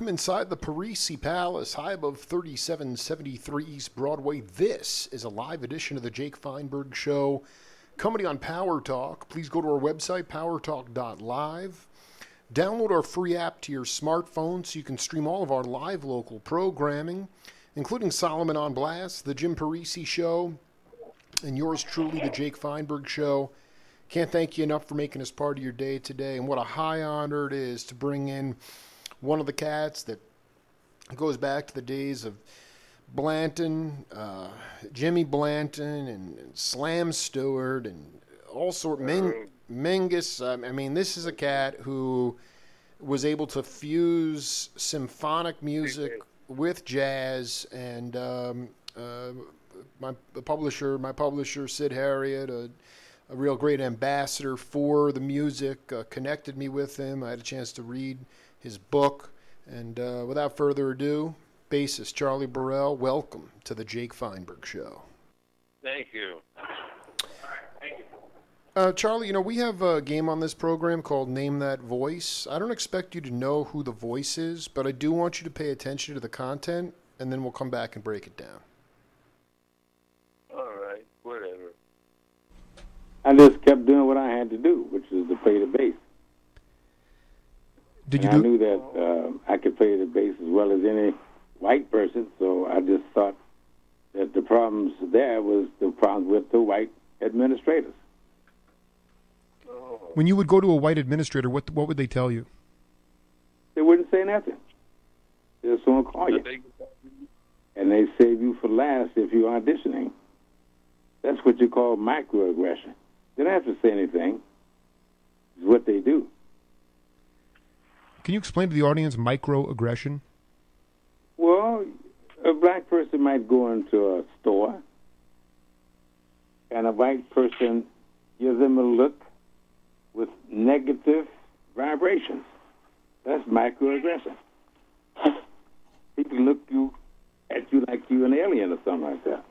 Welcome inside the Parisi Palace, high above 3773 East Broadway. This is a live edition of the Jake Feinberg Show, coming on Power Talk. Please go to our website, powertalk.live. Download our free app to your smartphone so you can stream all of our live local programming, including Solomon on Blast, the Jim Parisi Show, and yours truly, the Jake Feinberg Show. Can't thank you enough for making us part of your day today, and what a high honor it is to bring in one of the cats that goes back to the days of Blanton, Jimmy Blanton, and Slam Stewart, and all sorts. Mingus. I mean, this is a cat who was able to fuse symphonic music with jazz, and my publisher Sid Harriet, a real great ambassador for the music, connected me with him. I had a chance to read his book, and without further ado, bassist Charlie Burrell, welcome to the Jake Feinberg Show. Thank you. Charlie, we have a game on this program called Name That Voice. I don't expect you to know who the voice is, but I do want you to pay attention to the content, and then we'll come back and break it down. All right, whatever. I just kept doing what I had to do, which is to play the bass. I knew that I could play the bass as well as any white person, so I just thought that the problems there was the problems with the white administrators. When you would go to a white administrator, what would they tell you? They wouldn't say nothing. They just won't call you. And they save you for last if you're auditioning. That's what you call microaggression. They don't have to say anything. It's what they do. Can you explain to the audience microaggression? Well, a black person might go into a store, and a white person gives them a look with negative vibrations. That's microaggression. People look at you like you're an alien or something like that.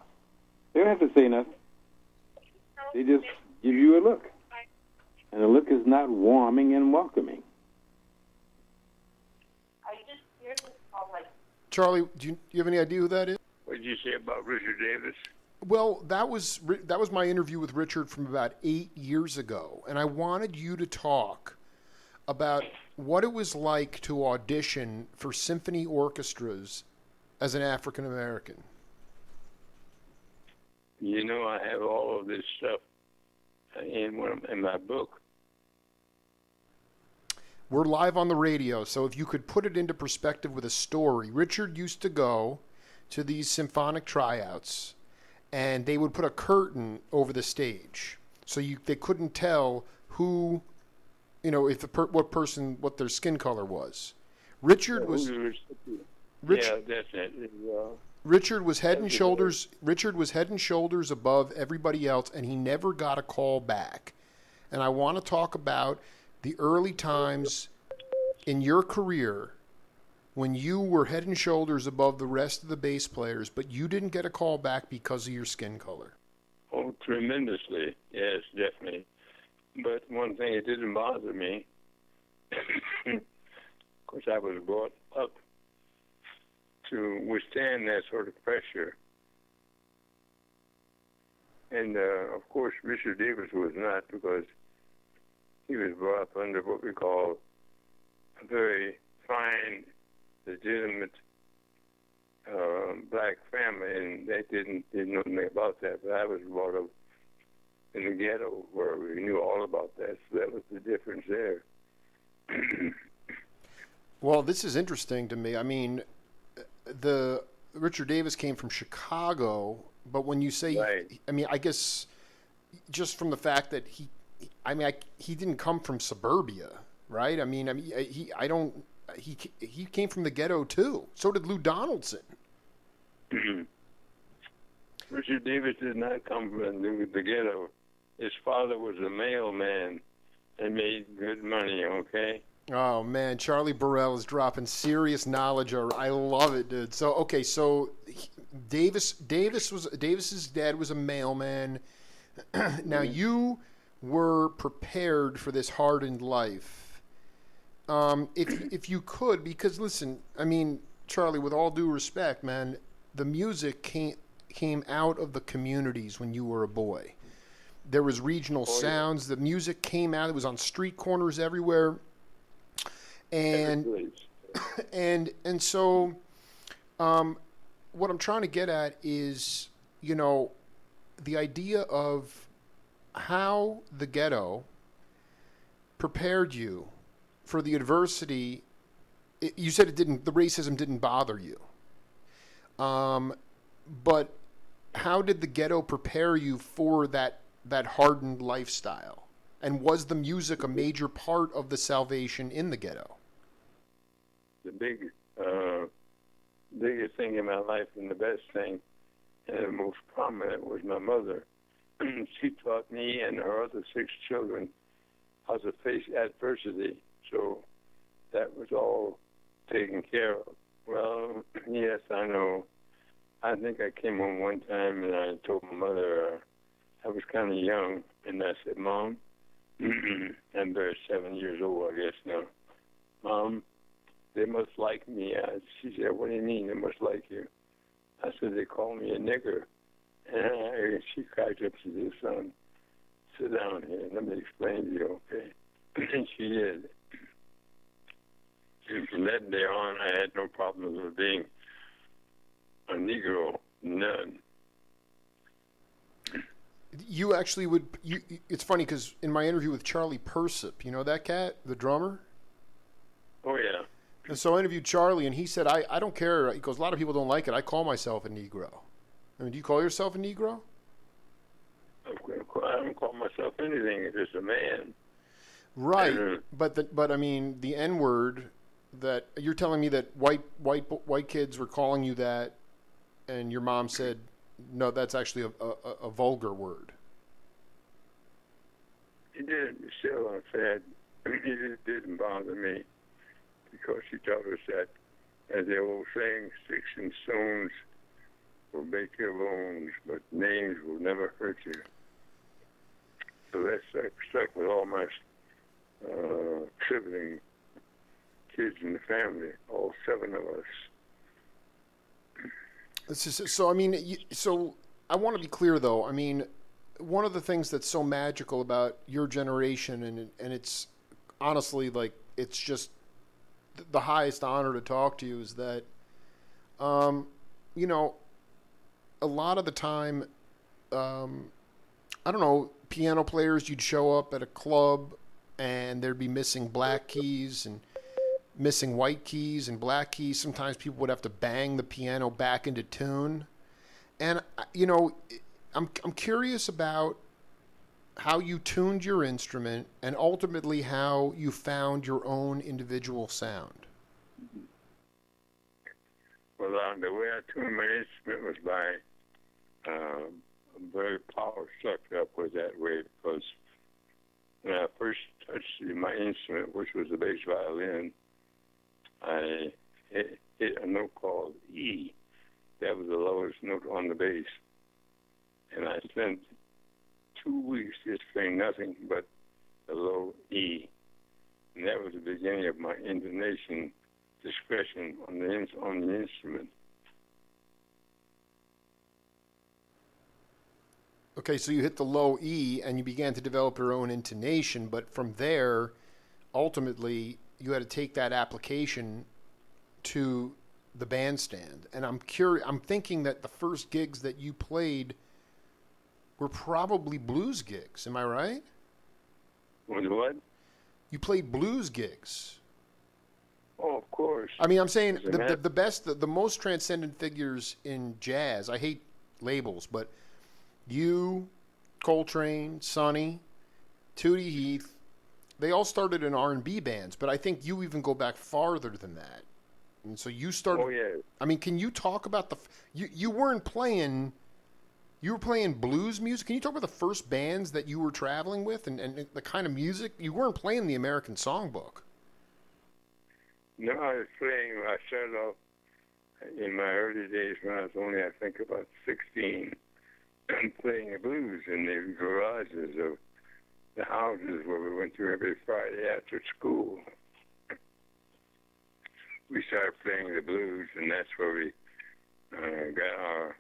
They don't have to say nothing. They just give you a look. And the look is not warming and welcoming. Charlie, do you have any idea who that is? What did you say about Richard Davis? Well, that was my interview with Richard from about 8 years ago, and I wanted you to talk about what it was like to audition for symphony orchestras as an African American. I have all of this stuff in my book. We're live on the radio, so if you could put it into perspective with a story. Richard used to go to these symphonic tryouts, and they would put a curtain over the stage, so they couldn't tell who, what their skin color was. Richard was head and shoulders above everybody else, and he never got a call back. And I want to talk about the early times in your career when you were head and shoulders above the rest of the bass players, but you didn't get a call back because of your skin color. Oh, tremendously. Yes, definitely. But one thing, it didn't bother me. Of course, I was brought up to withstand that sort of pressure. And, of course, Richard Davis was not, because he was brought up under what we call a very fine, legitimate black family, and they didn't know anything about that. But I was brought up in the ghetto where we knew all about that, so that was the difference there. Well, this is interesting to me. I mean, the Richard Davis came from Chicago, but when you say, right. I guess just from the fact that he didn't come from suburbia, right? He came from the ghetto too. So did Lou Donaldson. Richard Davis did not come from the ghetto. His father was a mailman and made good money, okay? Oh, man, Charlie Burrell is dropping serious knowledge. I love it, dude. So, okay, Davis's dad was a mailman. Now, you were prepared for this hardened life. if you could, because listen, I mean, Charlie, with all due respect, man, the music came out of the communities when you were a boy. There was regional Oh, yeah. sounds. The music came out. It was on street corners everywhere, and Every and so what I'm trying to get at is, you know, the idea of how the ghetto prepared you for the adversity. You said the racism didn't bother you. But how did the ghetto prepare you for that hardened lifestyle? And was the music a major part of the salvation in the ghetto? The biggest thing in my life and the best thing and the most prominent was my mother. She taught me and her other 6 children how to face adversity. So that was all taken care of. Well, yes, I know. I think I came home one time and I told my mother I was kind of young, and I said, Mom, I'm very 7 years old, I guess now. Mom, they must like me. She said, what do you mean they must like you? I said, they call me a nigger. And she cracked up. She said, son, sit down here. Let me explain to you, okay? And she did. And from that day on, I had no problems with being a Negro, none. You actually would. It's funny because in my interview with Charlie Persip, you know that cat, the drummer? Oh, yeah. And so I interviewed Charlie, and he said, I don't care. He goes, a lot of people don't like it. I call myself a Negro. I mean, do you call yourself a Negro? I don't call myself anything. It's just a man. Right. But I mean, the N word that you're telling me that white kids were calling you that, and your mom said, no, that's actually a vulgar word. It didn't. Still, I said it didn't bother me because she taught us that, as the old saying, sticks and stones will break your bones, but names will never hurt you. So that stuck with all my sibling kids in the family, all 7 of us. So I mean, so I want to be clear though. I mean, one of the things that's so magical about your generation, and it's honestly like it's just the highest honor to talk to you, is that, you know, a lot of the time, I don't know, piano players, you'd show up at a club and there'd be missing black keys and missing white keys and black keys. Sometimes people would have to bang the piano back into tune. And, you know, I'm curious about how you tuned your instrument and ultimately how you found your own individual sound. Well, the way I tuned my instrument was by very power sucked up was that way, because when I first touched my instrument, which was the bass violin, I hit a note called E. That was the lowest note on the bass. And I spent 2 weeks just playing nothing but the low E. And that was the beginning of my intonation discretion on the instrument. Okay, so you hit the low E and you began to develop your own intonation, but from there, ultimately, you had to take that application to the bandstand. And I'm curious, I'm thinking that the first gigs that you played were probably blues gigs. Am I right? What? You played blues gigs. Oh, of course. I mean, I'm saying the best, the most transcendent figures in jazz. I hate labels, but you, Coltrane, Sonny, Tootie Heath, they all started in R&B bands, but I think you even go back farther than that. And so you started. Oh, yeah. I mean, can you talk about you weren't playing. You were playing blues music. Can you talk about the first bands that you were traveling with and the kind of music? You weren't playing the American Songbook. No, I was playing. I started off in my early days when I was only, I think, about 16, playing the blues in the garages of the houses where we went to every Friday after school. we started playing the blues, and that's where we got our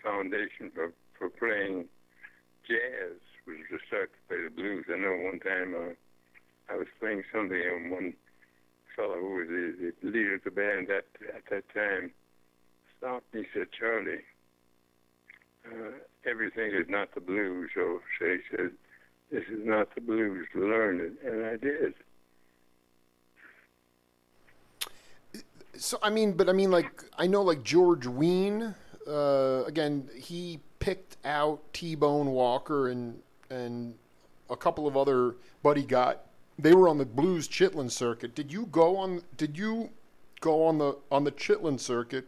foundation for playing jazz, was to start to play the blues. I know one time I was playing something, and one fellow who was the leader of the band at that time stopped me. He said, "Charlie, everything is not the blues." So he said, "This is not the blues. Learn it," and I did. So I mean, like I know, like George Wein. Again, he picked out T-Bone Walker and a couple of other Buddy got. They were on the blues Chitlin circuit. Did you go on the Chitlin circuit?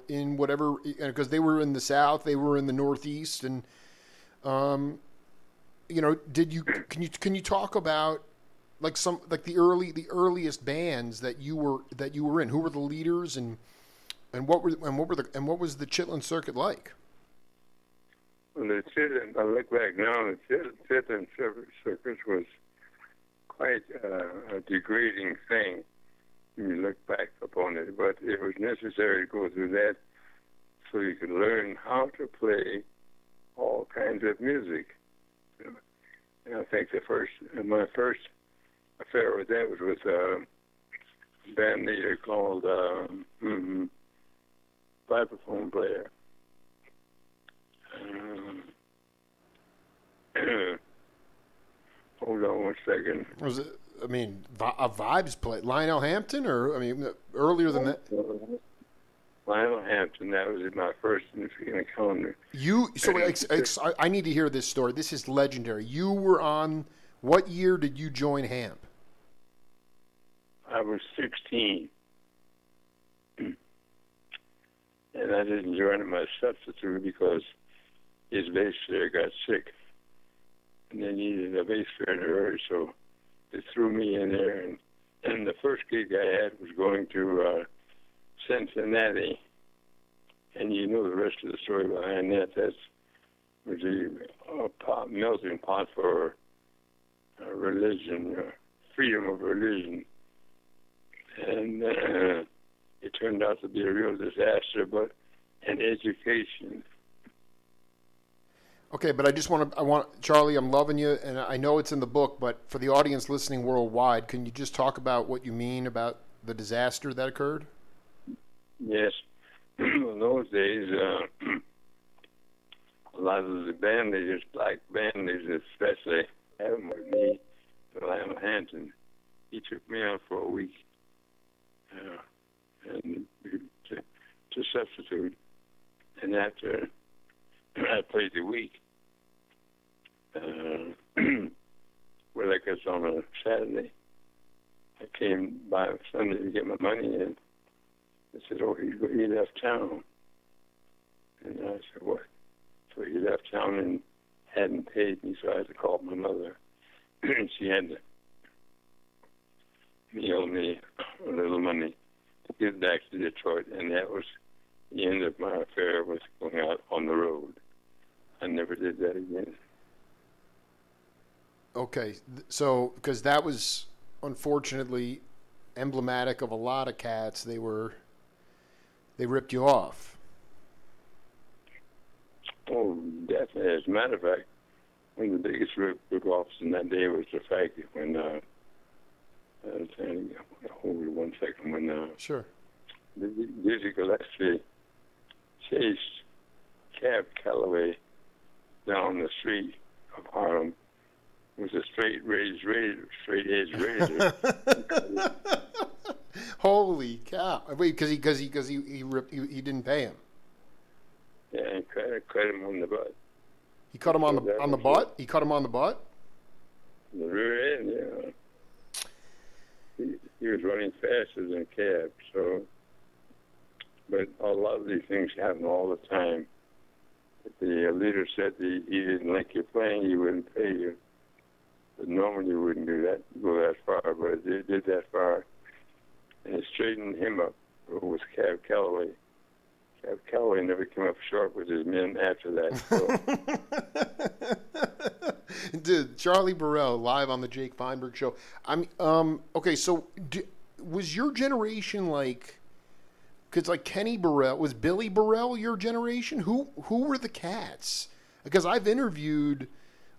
In whatever, because they were in the South, they were in the Northeast, and can you talk about like the earliest bands that you were in? Who were the leaders and what was the Chitlin circuit like? Well, the Chitlin, I look back now, the Chitlin circus was quite a degrading thing when you look back upon it, but it was necessary to go through that so you could learn how to play all kinds of music. And I think my first affair with that was with a band leader called vibraphone player. Hold on one second. Was it? I mean, a Vibes play Lionel Hampton, or I mean, earlier than that. Lionel Hampton. That was my first encounter. I need to hear this story. This is legendary. You were on. What year did you join Hamp? I was 16, and I didn't join him as substitute because his bass player got sick, and they needed a bass player in a hurry, so they threw me in there. And the first gig I had was going to Cincinnati, and you know the rest of the story behind that. That was a melting pot for religion, freedom of religion. And it turned out to be a real disaster, but an education. Okay, but I want Charlie, I'm loving you, and I know it's in the book, but for the audience listening worldwide, can you just talk about what you mean about the disaster that occurred? Yes. In those days, a lot of the band leaders, black band leaders especially, having with me, Lionel Hampton, he took me out for a week and to substitute. And after I played the week, well, I guess on a Saturday, I came by Sunday to get my money in. They said, "Oh, he left town." And I said, "What?" So he left town and hadn't paid me, so I had to call my mother. She had to mail me a little money to give back to Detroit, and that was the end of my affair with going out on the road. I never did that again. Okay, so because that was unfortunately emblematic of a lot of cats, they ripped you off. Oh, definitely. As a matter of fact, one of the biggest rip-offs in that day was the fact that when hold on one second, when Sure. the Dizzy Gillespie chased Cab Calloway down the street of Harlem with a straight edge razor. Holy cow! Wait, because he didn't pay him. Yeah, and cut him on the butt. He cut him on the butt. He cut him on the butt. The rear end, yeah. He was running faster than Cab, so. But a lot of these things happen all the time. If the leader said he didn't like your playing, he wouldn't pay you. But normally you wouldn't go that far, but they did that far. And it straightened him up with Cab Calloway. Calloway never came up short with his men after that. So. Dude, Charlie Burrell live on the Jake Feinberg Show. Okay, so was your generation like? Because like Kenny Burrell, was Billy Burrell your generation? Who were the cats? Because I've interviewed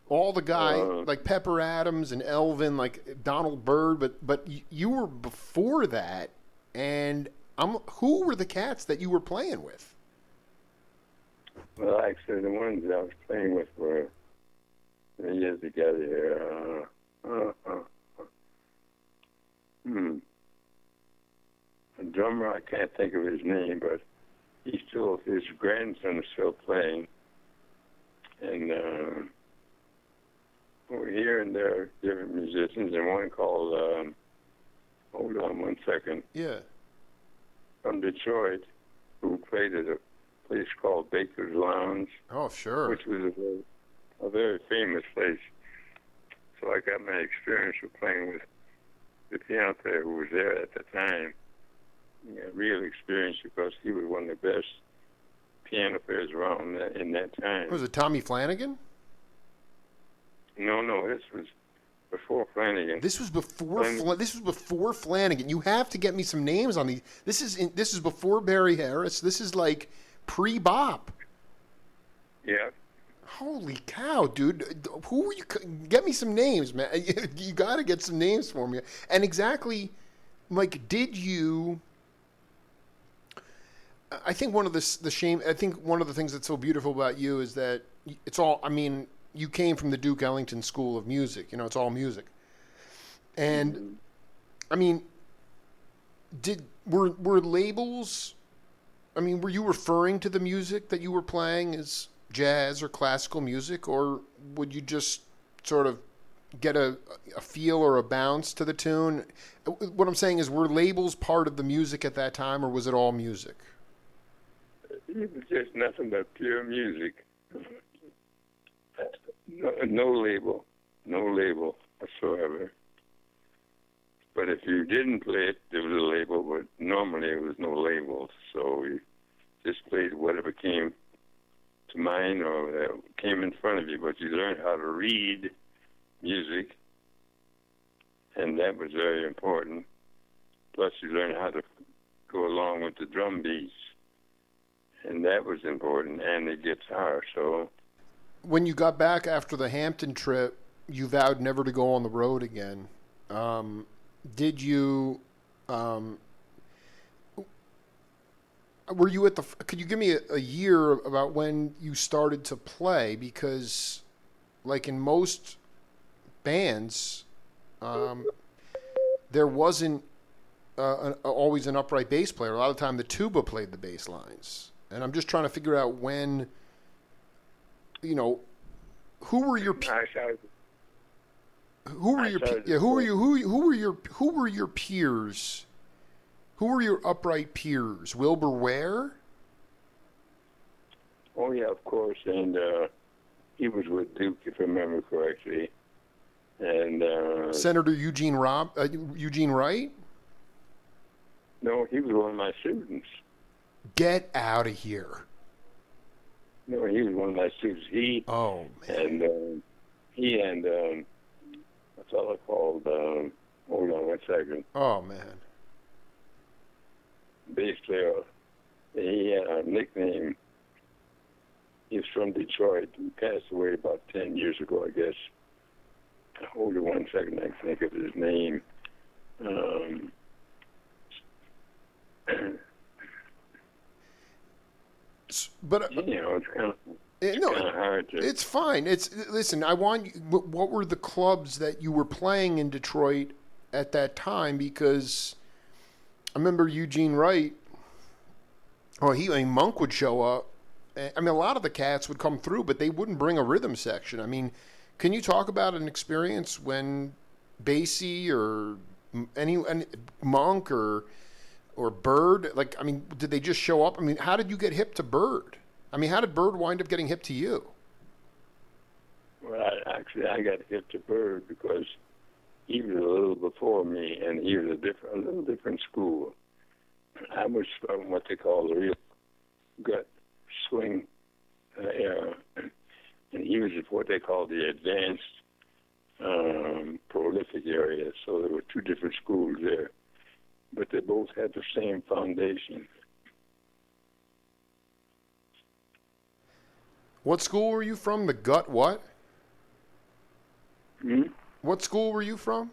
all the guys like Pepper Adams and Elvin, like Donald Byrd, but you were before that, and who were the cats that you were playing with? Well, actually, the ones I was playing with were years ago here. A drummer, I can't think of his name, but his grandson is still playing. And here and there are different musicians, and one called, hold on one second. Yeah. From Detroit, who played at a place called Baker's Lounge. Oh, sure. Which was a very famous place. So I got my experience with playing with the piano player who was there at the time. Real experience, because he was one of the best piano players around in that time. Was it Tommy Flanagan? No, this was before Flanagan. This was before Flanagan. You have to get me some names on these. This is before Barry Harris. This is like pre-bop. Yeah. Holy cow, dude! Who are you? Get me some names, man. You got to get some names for me. And exactly, like, did you? I think one of the things that's so beautiful about you is that it's all. I mean, you came from the Duke Ellington School of Music. You know, it's all music. And I mean, were labels? I mean, were you referring to the music that you were playing as jazz or classical music, or would you just sort of get a feel or a bounce to the tune? What I'm saying is, were labels part of the music at that time, or was it all music? It was just nothing but pure music. No label whatsoever. But if you didn't play it, there was a label, but normally there was no label. So we just played whatever came to mind or came in front of you, but you learned how to read music, and that was very important. Plus, you learned how to go along with the drum beats, and that was important, and the guitar. So, when you got back after the Hampton trip, you vowed never to go on the road again. Did you? Were you at the? Could you give me a year about when you started to play? Because, like in most bands, there wasn't always an upright bass player. A lot of the time, the tuba played the bass lines, and I'm just trying to figure out when. You know, who were your peers? Who were your upright peers? Wilbur Ware? Oh yeah, of course, and he was with Duke, if I remember correctly. And Senator Eugene Wright? No, he was one of my students. Get out of here! No, he was one of my students. He and he and a fellow called. Hold on one second. Oh man. Bass player. He had a nickname. He's from Detroit. He passed away about 10 years ago, I guess. Hold on one second. I can think of his name. But you know, it's kind of hard to. It's fine. Listen. I want. What were the clubs that you were playing in Detroit at that time? Because I remember Eugene Wright. Oh, Monk would show up. I mean, a lot of the cats would come through, but they wouldn't bring a rhythm section. I mean, can you talk about an experience when Basie or any Monk or Bird? Like, I mean, did they just show up? I mean, how did you get hip to Bird? I mean, how did Bird wind up getting hip to you? Well, I got hip to Bird because he was a little before me, and he was a little different school. I was from what they call the real gut swing era. And he was at what they call the advanced prolific area. So there were two different schools there, but they both had the same foundation. What school were you from? The gut what? Hmm? What school were you from?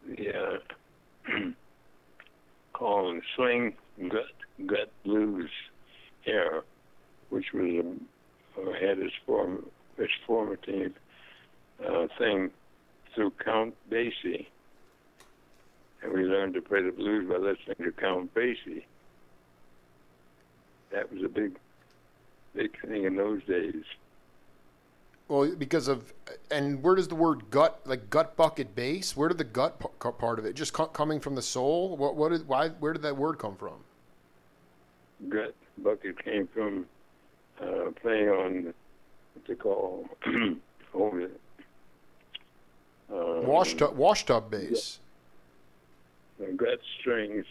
The called swing gut blues era, which was had its formative thing through Count Basie, and we learned to play the blues by listening to Count Basie. That was a big thing in those days. Well, because of, and where does the word gut, like gut bucket bass, where did the gut part of it, just coming from the soul? Where did that word come from? Gut bucket came from playing on what they call wash tub bass. Gut strings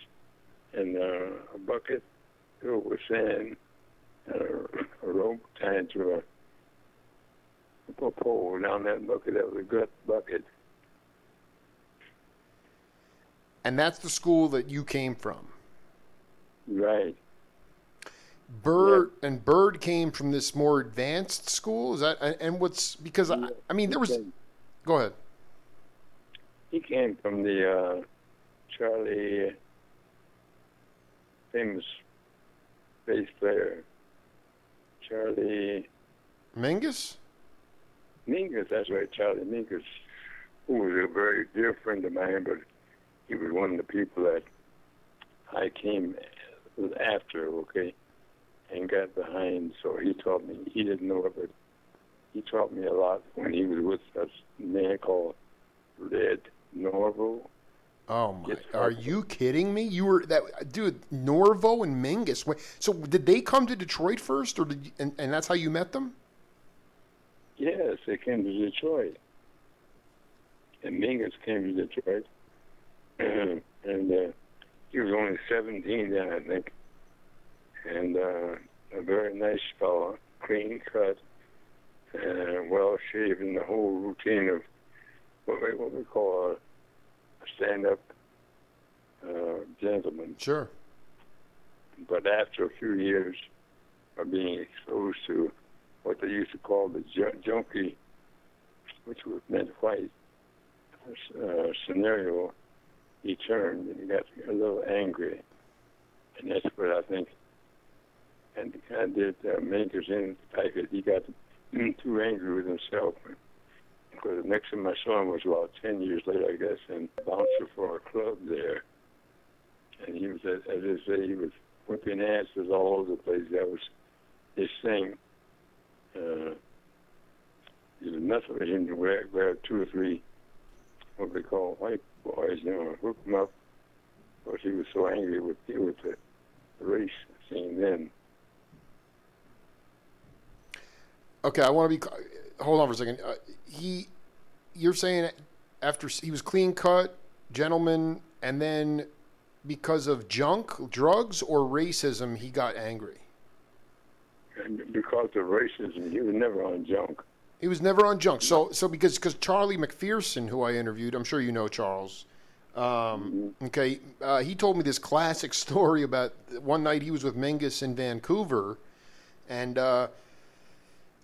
and a bucket filled with sand and a rope tied to a pole down that bucket. That was a gut bucket. And that's the school that you came from. Right. Bird came from this more advanced school. Is that, and what's, because I mean there was, go ahead. He came from the Charlie, famous bass player, Charlie Mingus? That's right, Charlie Mingus, who was a very dear friend of mine, but he was one of the people that I came after, okay, and got behind. So he taught me. He didn't know it, but he taught me a lot when he was with a man called Red Norville. Oh my! Are you kidding me? You were that dude, Norvo and Mingus. So did they come to Detroit first, or and that's how you met them? Yes, they came to Detroit, and Mingus came to Detroit, and he was only 17 then, I think, and a very nice fellow, clean cut, and well shaven. The whole routine of what we call a stand-up gentleman. Sure. But after a few years of being exposed to what they used to call the junkie, which meant white scenario, he turned and he got a little angry. And that's what I think, and I did Mingus in the fact that he got too angry with himself. Because the next time I saw him was about 10 years later, I guess, and bouncer for a club there. And he was, as they say, he was whipping asses all over the place. That was his thing. There was nothing for him to grab two or three, what they call white boys, hook them up. Because he was so angry with the race scene then. Okay, I want to be. Hold on for a second. You're saying after he was clean cut, gentleman, and then because of drugs, or racism, he got angry? And because of racism, he was never on junk. He was never on junk. So because Charlie McPherson, who I interviewed, I'm sure you know Charles. Okay, he told me this classic story about one night he was with Mingus in Vancouver, and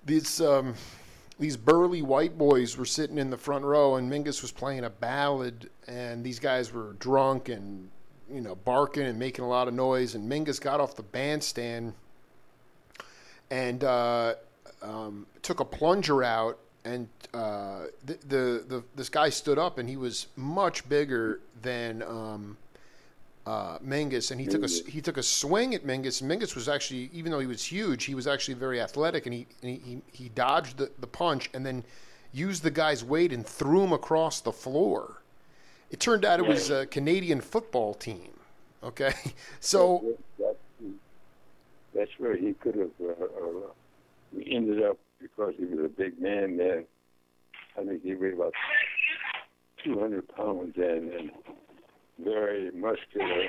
these burly white boys were sitting in the front row, and Mingus was playing a ballad, and these guys were drunk and barking and making a lot of noise, and Mingus got off the bandstand and took a plunger out, and this guy stood up, and he was much bigger than Mingus, and he took a swing at Mingus. And Mingus was actually, even though he was huge, he was actually very athletic, and he dodged the punch and then used the guy's weight and threw him across the floor. It turned out it was a Canadian football team. Okay, so that's where he could have ended up, because he was a big man then. I think he weighed about 200 pounds and very muscular,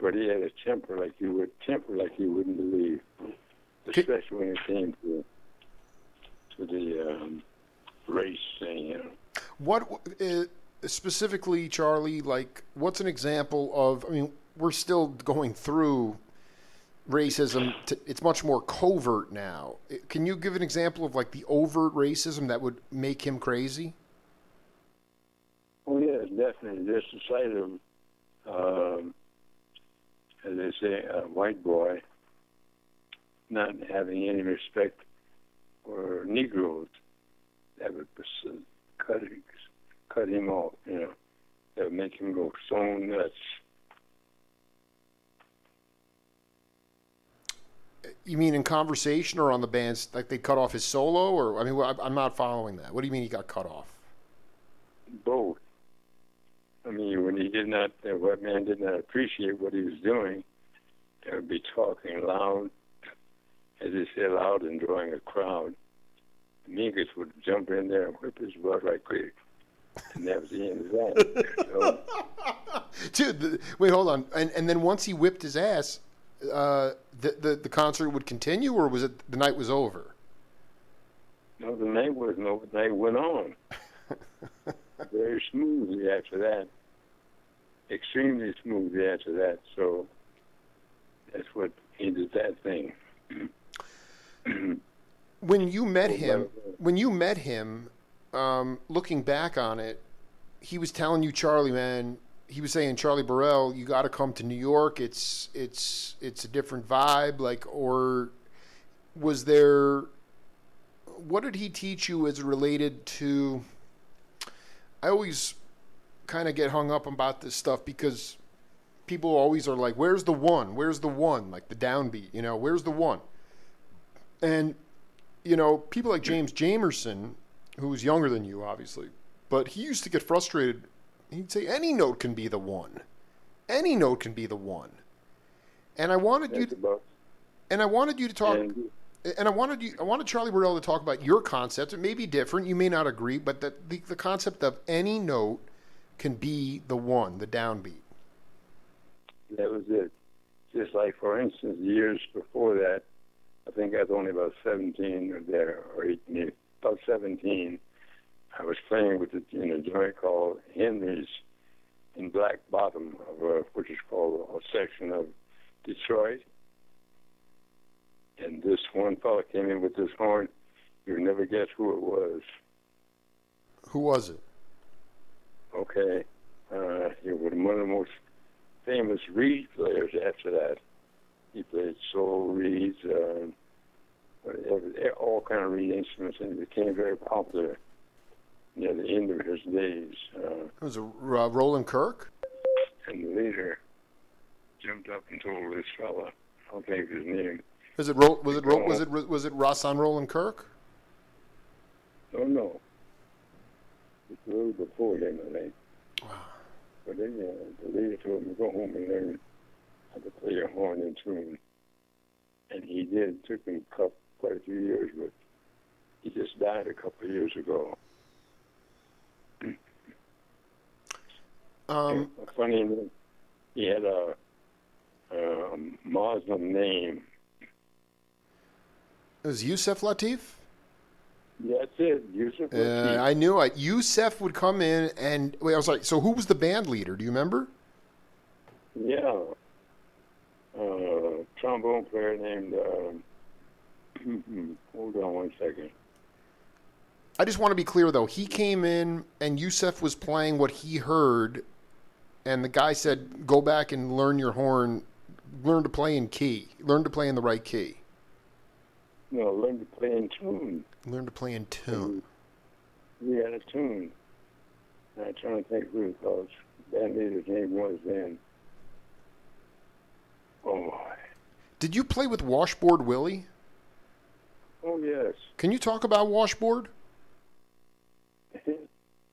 but but he had a temper like you wouldn't believe, especially when it came to the race thing. You know. What specifically, Charlie? Like, what's an example of? I mean, we're still going through racism. It's much more covert now. Can you give an example of like the overt racism that would make him crazy? Oh yes, definitely. Just the sight of, as they say, a white boy not having any respect for Negroes, that would cut him off. You know, that would make him go so nuts. You mean in conversation or on the bands? Like they cut off his solo, or I mean, I'm not following that. What do you mean he got cut off? Both. I mean, when the white man did not appreciate what he was doing, they would be talking loud, as they say, loud and drawing a crowd. The Negus would jump in there and whip his butt right quick. And that was the end of that. So, Dude, wait, hold on. And then once he whipped his ass, the concert would continue, or was it the night was over? no, the night wasn't over. The night went on. Very smoothly after that. Extremely smoothly after that. So that's what ended that thing. When you met him, looking back on it, he was telling you, Charlie, man. He was saying, Charlie Burrell, you got to come to New York. It's a different vibe. Like, or was there? What did he teach you as related to? I always kind of get hung up about this stuff because people always are like, "Where's the one? Where's the one?" Like the downbeat, you know, "Where's the one?" And you know, people like James Jamerson, who was younger than you, obviously, but he used to get frustrated. He'd say, "Any note can be the one. Any note can be the one." And I wanted you to talk. And I wanted Charlie Burrell to talk about your concept. It may be different. You may not agree, but that the concept of any note can be the one, the downbeat. That was it. Just like, for instance, years before that, I think I was only about 17 or 18, about 17. I was playing with in a joint called Henry's in Black Bottom, which is called a section of Detroit. And this one fellow came in with this horn. You'll never guess who it was. Who was it? Okay. He was one of the most famous reed players after that. He played soul reeds, all kind of reed instruments, and he became very popular near the end of his days. It was Roland Kirk? And the leader jumped up and told this fella, I don't think his name. Was it Rassan Roland Kirk? No. It's a little before him, I think. Wow. But then the leader told him to go home and learn how to play a horn in tune. And he did. It took him quite a few years, but he just died a couple of years ago. Funny enough, he had a Muslim name. It was Yusef Lateef? Yeah, that's it. Yusef Lateef. I knew it. Yusef would come in and... Wait, I was like, so who was the band leader? Do you remember? Yeah. Trombone player named... hold on one second. I just want to be clear, though. He came in and Yusef was playing what he heard, and the guy said, go back and learn your horn, learn to play in key, learn to play in the right key. No, learn to play in tune. Learn to play in tune. We had a tune. I'm trying to think who it was. Band leader's name was then. Oh. Did you play with Washboard Willie? Oh, yes. Can you talk about Washboard?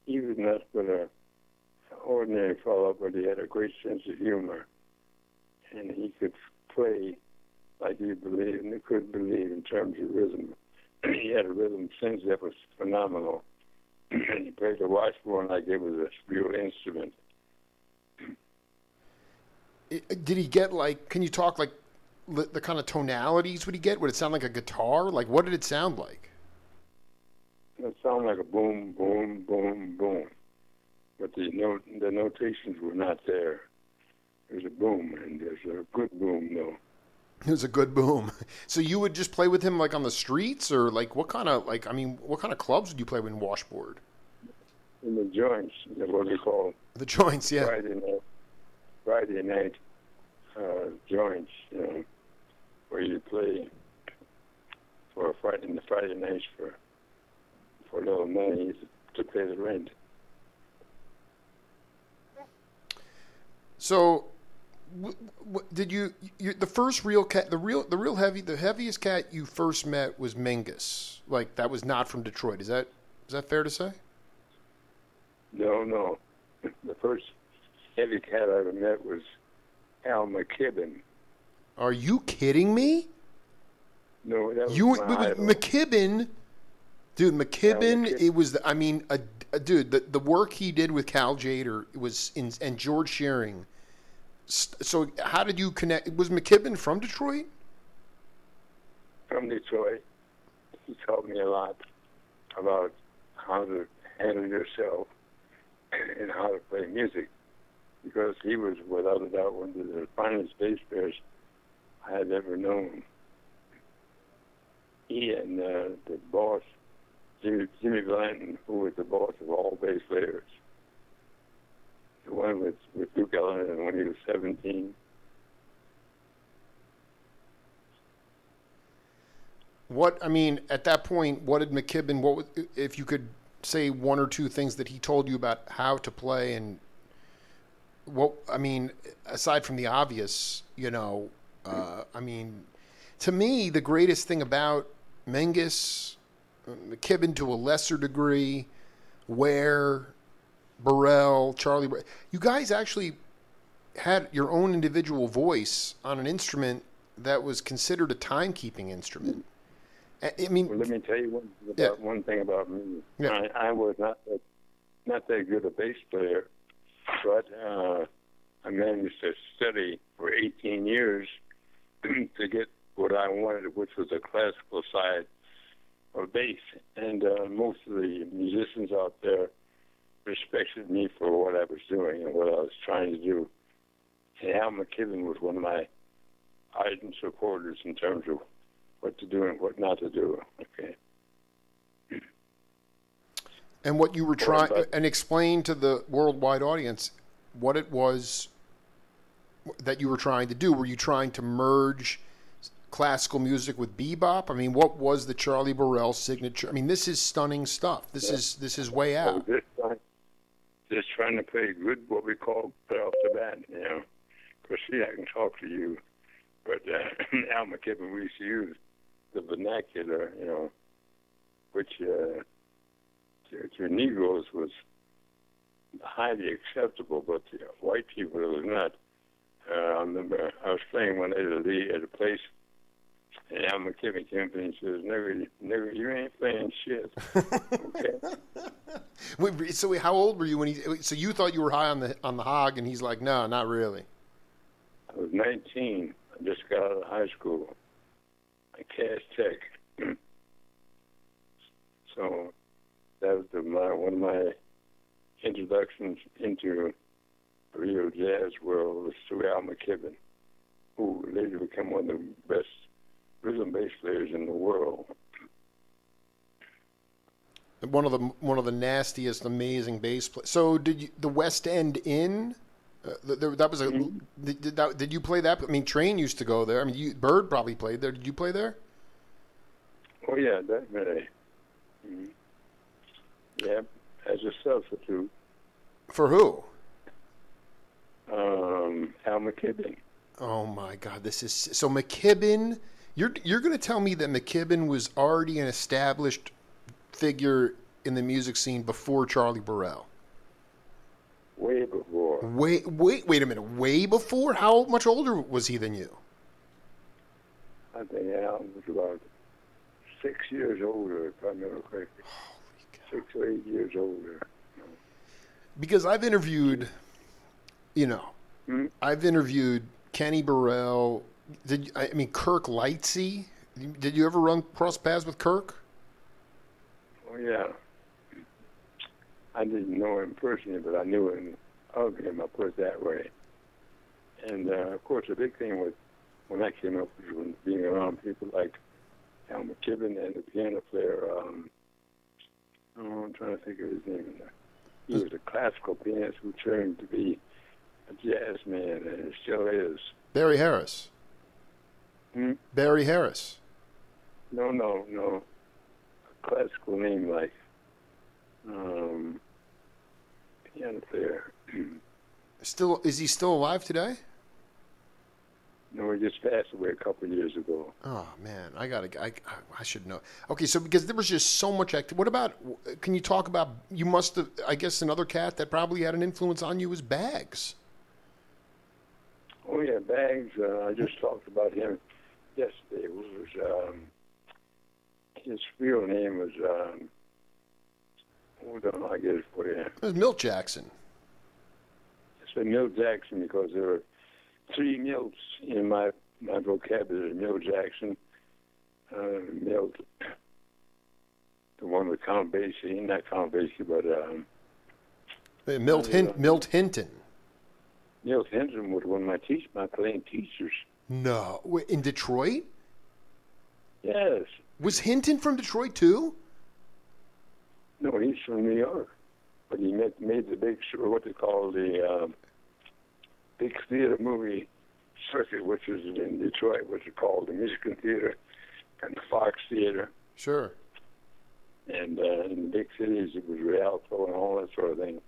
He was not but an ordinary fellow, but he had a great sense of humor. And he could play like you believe and you could believe in terms of rhythm. He had a rhythm sense that was phenomenal. And he played the washboard like it was a real instrument. Did he get like? Can you talk like the kind of tonalities would he get? Would it sound like a guitar? Like what did it sound like? It sounded like a boom, boom, boom, boom. But the notations were not there. There's a boom, and there's a good boom, though. It was a good boom. So you would just play with him like on the streets, or like what kind of like? I mean, what kind of clubs would you play in Washboard? In the joints, what we call The joints, yeah. Friday night joints, where you play for the Friday nights for a little money to pay the rent. So, did you the first real cat, the heaviest cat you first met was Mingus? Like that was not from Detroit. Is that fair to say? No. The first heavy cat I ever met was Al McKibben. Are you kidding me? No, that was You my idol. McKibben, dude. McKibben. McKibben. It was. I mean, dude. The work he did with Cal Jader was and George Shearing. So how did you connect? Was McKibben from Detroit? From Detroit. He taught me a lot about how to handle yourself and how to play music, because he was, without a doubt, one of the finest bass players I had ever known. He and the boss, Jimmy Blanton, who was the boss of all bass players, the one with Duke Ellington when he was 17. What I mean at that point, what did McKibben? What was, if you could say one or two things that he told you about how to play and what I mean, aside from the obvious, I mean, to me, the greatest thing about Mingus, McKibben to a lesser degree, Ware, Burrell, Charlie, you guys actually had your own individual voice on an instrument that was considered a timekeeping instrument. I mean, Well, let me tell you one thing about me. Yeah. I was not that good a bass player, but I managed to study for 18 years to get what I wanted, which was a classical side of bass. And most of the musicians out there respected me for what I was doing and what I was trying to do. And Al McKibben was one of my ardent supporters in terms of what to do and what not to do. Okay. and what you were trying and explain to the worldwide audience what it was that you were trying to do. Were you trying to merge classical music with bebop? I mean, what was the Charlie Burrell signature? I mean, this is stunning stuff. This is way I was out. just trying to play good, what we call play off the bat, Because, see, I can talk to you, but Al McKibben, we used to use the vernacular, which to Negroes was highly acceptable, but to white people it was not. I remember I was playing one day at a place, and Al McKibben came up and he says, nigger, you ain't playing shit. Okay? Wait, so how old were you when he? So you thought you were high on the hog, and he's like, no, not really. I was 19. I just got out of high school. I Cass Tech. So that was one of my introductions into the real jazz world was through Al McKibben, who later became one of the best rhythm bass players in the world. One of the nastiest, amazing bass players. So did you, the West End Inn? That was a. Mm-hmm. Did you play that? I mean, Train used to go there. I mean, Bird probably played there. Did you play there? Oh yeah, definitely. Mm-hmm. Yeah, as a substitute. For who? Al McKibben. Oh my God, this is so McKibben. You're going to tell me that McKibben was already an established figure in the music scene before Charlie Burrell? Way before. Wait a minute. Way before? How much older was he than you? I think Al was about 6 years older, if I remember correctly. 6 or 8 years older. Because I've interviewed, I've interviewed Kenny Burrell. Kirk Lightsey? Did you ever cross paths with Kirk? Oh, yeah. I didn't know him personally, but I knew him of him, I'll put it that way. And, of course, the big thing was when I came up was being around people like Al McKibben and the piano player, I'm trying to think of his name. He was a classical pianist who turned to be a jazz man, and still is. Barry Harris. Barry Harris. No. A classical name like piano player. Is he still alive today? No, he just passed away a couple of years ago. Oh man, I should know. Okay, so because there was just so much activity. What about? Can you talk about? You must have. I guess another cat that probably had an influence on you was Bags. Oh yeah, Bags. I just talked about him yesterday. It was his real name was. Hold on, I get it for you. It was Milt Jackson. It's Milt Jackson because there were 3 Milts in my vocabulary. Milt Jackson, Milt, the one with Count Basie, not Count Basie, but Milt Hinton. Milt Hinton was one of my playing teachers. No, in Detroit? Yes. Was Hinton from Detroit too? No, he's from New York, but he made the big, what they call the big theater movie circuit, which is in Detroit, which is called the Michigan Theater and the Fox Theater. Sure. And in the big cities, it was Rialto and all that sort of thing.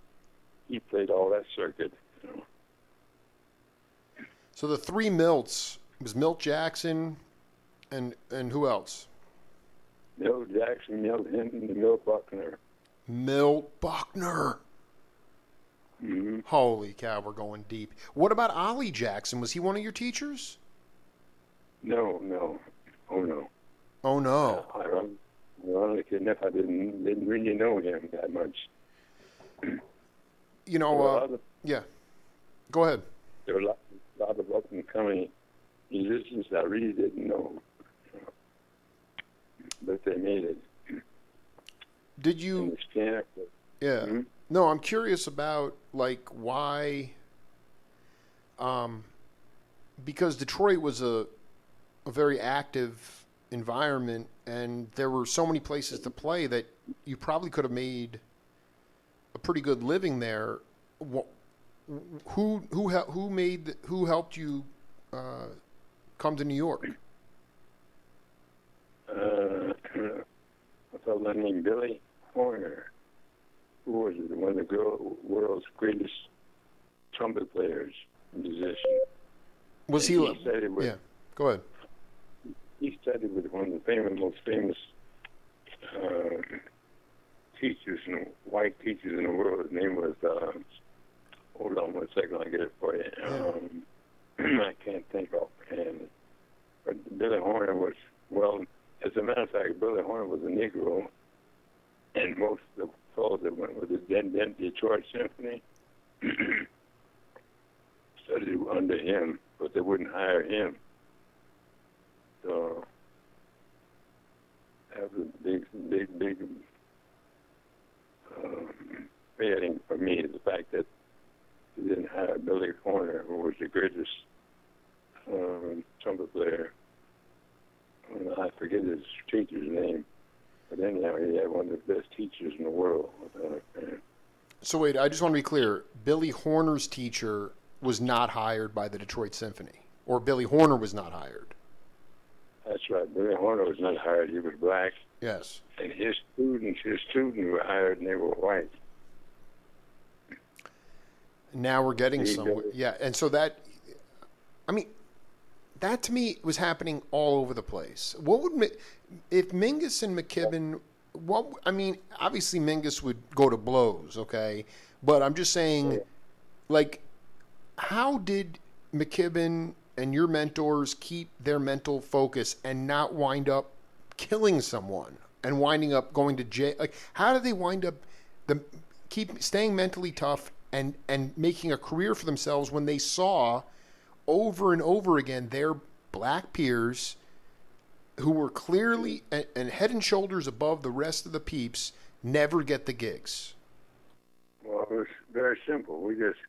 He played all that circuit. You know. So the 3 Milts was Milt Jackson, and who else? Milt Jackson, Milt Hinton, and Milt Buckner. Milt Buckner. Mm-hmm. Holy cow, we're going deep. What about Ollie Jackson? Was he one of your teachers? No. Oh, no. Oh, no. Ironically enough, I didn't really know him that much. You know, yeah. Go ahead. There were a lot of up-and-coming musicians that I really didn't know. But they made it. Did you? Yeah. Mm-hmm. No, I'm curious about why. Because Detroit was a very active environment, and there were so many places to play that you probably could have made a pretty good living there. Who helped you come to New York? A fellow named Billy Horner, who was one of the world's greatest trumpet players and musicians. Was he? Yeah, go ahead. He studied with one of the most famous teachers, white teachers in the world. His name was, hold on 1 second, I'll get it for you. I can't think offhand. But Billy Horner was, as a matter of fact, Billy Horner was a Negro, and most of the fellows that went with the then Detroit Symphony studied under him, but they wouldn't hire him. So that was a big failing for me, the fact that they didn't hire Billy Horner, who was the greatest trumpet player. I forget his teacher's name, but anyhow, he had one of the best teachers in the world. So wait, I just want to be clear. Billy Horner's teacher was not hired by the Detroit Symphony, or Billy Horner was not hired. That's right. Billy Horner was not hired. He was black. Yes. And his students were hired, and they were white. Now we're getting somewhere. Yeah, and so that to me was happening all over the place. What would if Mingus and McKibben? Obviously Mingus would go to blows, okay? But I'm just saying, how did McKibben and your mentors keep their mental focus and not wind up killing someone and winding up going to jail? How did they wind up keep staying mentally tough and making a career for themselves when they saw over and over again their black peers who were clearly and head and shoulders above the rest of the peeps never get the gigs? Well, it was very simple. We just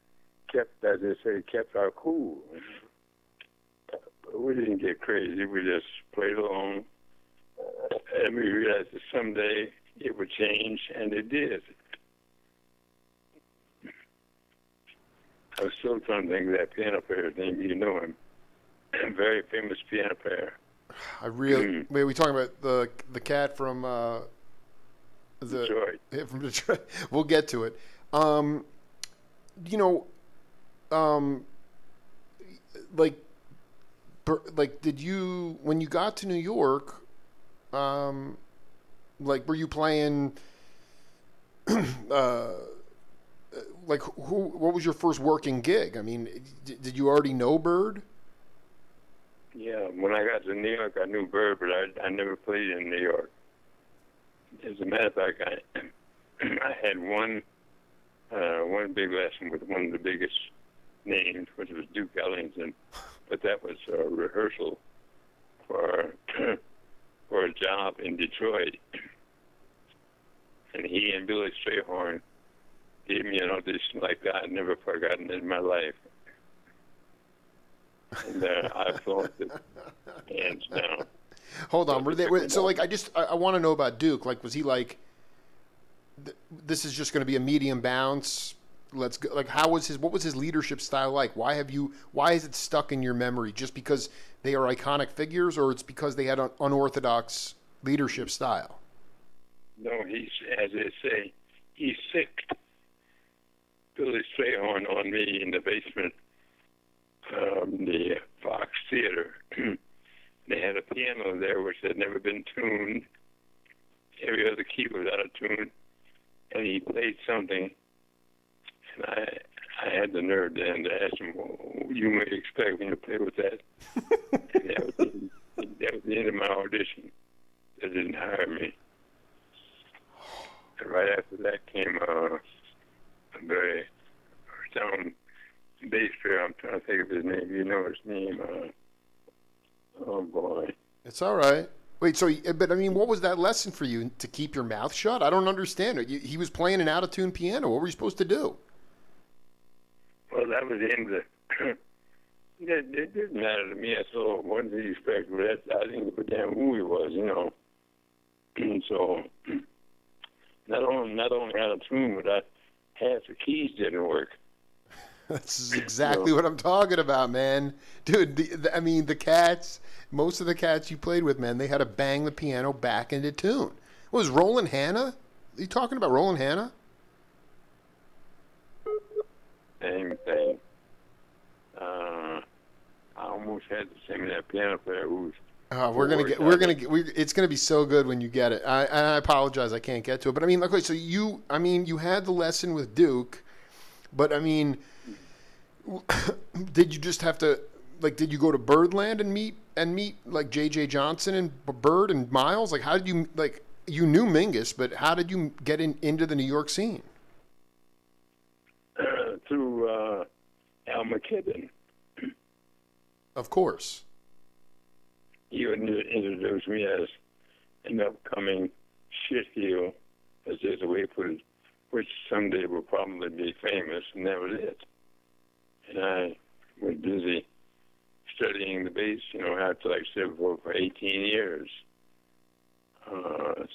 kept, as they say, kept our cool. We didn't get crazy. We just played along. And we realized that someday it would change, and it did. I was still trying to think of that piano player's name. You know him. A very famous piano player. I really. Wait, are we talking about the cat from Detroit? From Detroit. We'll get to it. You know, like, did you, when you got to New York, like, were you playing? Like, what was your first working gig? I mean, did you already know Bird? Yeah, when I got to New York, I knew Bird, but I never played in New York. As a matter of fact, I had one big lesson with one of the biggest names, which was Duke Ellington, but that was a rehearsal for a job in Detroit, and he and Billy Strayhorn gave me an audition like that. I've never forgotten it in my life. And I flunked it hands down. Hold on. So, like, I want to know about Duke. Like, was he like, this is just going to be a medium bounce? Let's go. Like, what was his leadership style like? Why is it stuck in your memory? Just because they are iconic figures, or it's because they had an unorthodox leadership style? No, he's, as they say, he sicked Billy Strayhorn on me in the basement of the Fox Theater. They had a piano there which had never been tuned. Every other key was out of tune. And he played something, and I had the nerve then to ask him, well, you may expect me to play with that. And that was the end of my audition. They didn't hire me. And right after that came a very sound bass player. I'm trying to think of his name. You know his name. Oh, boy. It's all right. Wait, but I mean, what was that lesson for you? To keep your mouth shut? I don't understand it. He was playing an out-of-tune piano. What were you supposed to do? Well, that was the end of it. It didn't matter to me. I saw what did he expect, but I didn't give a damn who he was, you know. So, not only out of tune, but half the keys didn't work. That's exactly what I'm talking about, man. Dude, I mean, most of the cats you played with, man, they had to bang the piano back into tune. What was Roland Hanna? Are you talking about Roland Hanna? Same thing. I almost had the same that piano player who's. It's gonna be so good when you get it. I apologize, I can't get to it, but I mean, okay, so you had the lesson with Duke, but I mean, did you just have to, like, did you go to Birdland and meet like J.J. Johnson and Bird and Miles? Like, how did you, like, you knew Mingus, but how did you get into the New York scene? Through Al McKibben. Of course. He would introduce me as an upcoming shitheel, as there's a way to put it, which someday will probably be famous, and that was it. And I was busy studying the bass, you know, after, like I said before, for 18 years.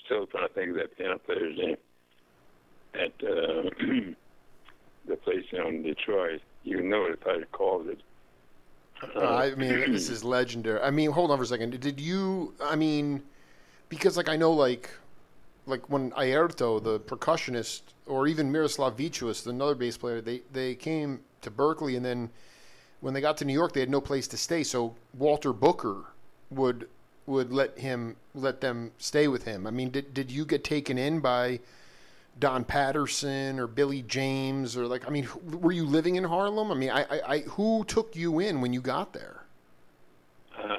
Still trying to think of that piano player's name at the place down in Detroit. You know it if I called it. I mean, this is legendary. I mean, hold on for a second. Did you, I mean, because, like, I know, like when Aerto, the percussionist, or even Miroslav Vichuas, another bass player, they came to Berkeley, and then when they got to New York, they had no place to stay, so Walter Booker would let them stay with him. I mean, did you get taken in by Don Patterson or Billy James, or, like, I mean, were you living in Harlem? I mean, who took you in when you got there?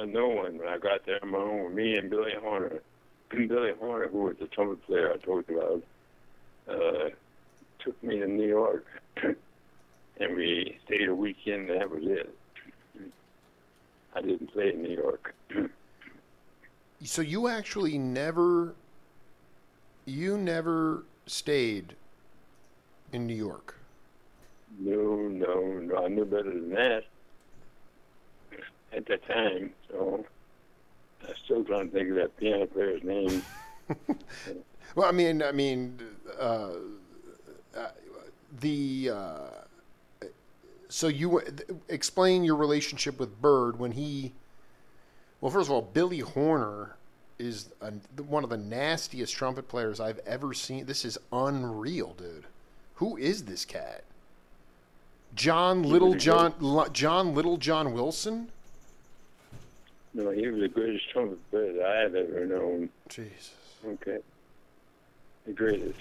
No one. When I got there on my own, me and Billy Horner. Billy Horner, who was the trumpet player I told you about, took me to New York. and we stayed a weekend, and that was it. I didn't play in New York. So you actually you never stayed in New York? No. I knew better than that at that time. So I'm still trying to think of that piano player's name. Well, the so you explain your relationship with Bird when he. Well, first of all, Billy Horner is one of the nastiest trumpet players I've ever seen. This is unreal, dude. Who is this cat? John Littlejohn Wilson? No, he was the greatest trumpet player that I have ever known. Jesus. Okay. The greatest.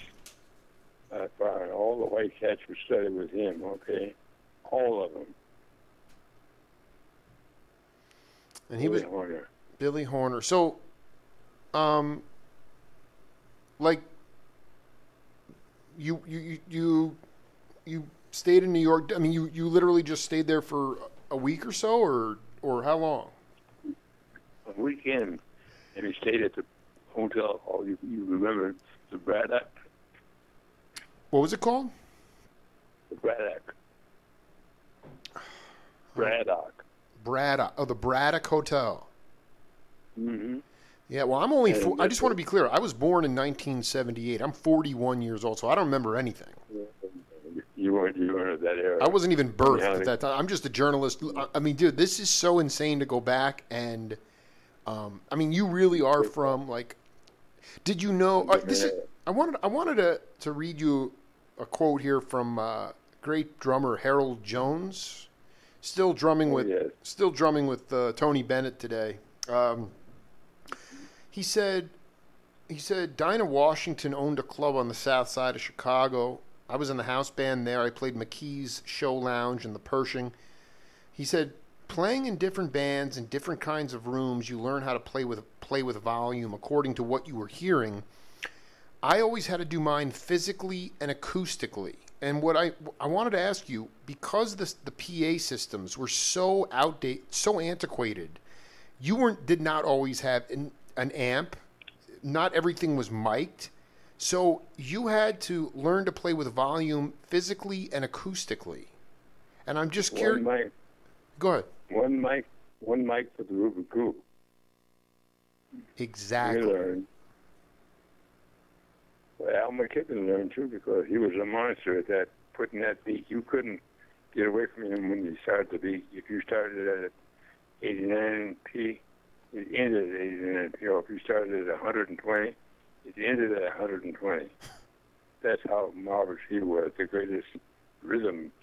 By far. All the white cats would study with him, okay? All of them. And he was Horner. Billy Horner. So, like, you stayed in New York. I mean, you literally just stayed there for a week or so, or how long? A weekend, and we stayed at the hotel. Oh, you remember the Braddock? What was it called? The Braddock. Braddock. Oh, the Braddock Hotel. Mm-hmm. Yeah, well, I'm only. I just want to be clear. I was born in 1978. I'm 41 years old, so I don't remember anything. You weren't at that era. I wasn't even birthed at that time. I'm just a journalist. I mean, dude, this is so insane to go back and. I mean, you really are from like. Did you know? I wanted to read you a quote here from great drummer Harold Jones, still drumming with Tony Bennett today. He said Dinah Washington owned a club on the south side of Chicago. I was in the house band there. I played McKee's Show Lounge and the Pershing. He said, playing in different bands in different kinds of rooms, you learn how to play with volume according to what you were hearing. I always had to do mine physically and acoustically. And what I wanted to ask you, because the PA systems were so outdated, so antiquated, you did not always have an amp. Not everything was mic'd. So you had to learn to play with volume physically and acoustically. And I'm just curious. Go ahead. One mic for the Rubik group. Exactly. We learned. Well, Al McKibben learned too, because he was a monster at that, putting that beat. You couldn't get away from him when you started the beat. If you started at 89p, it ended at 89p. Or if you started at 120, it ended at 120. That's how marvelous he was, the greatest rhythm.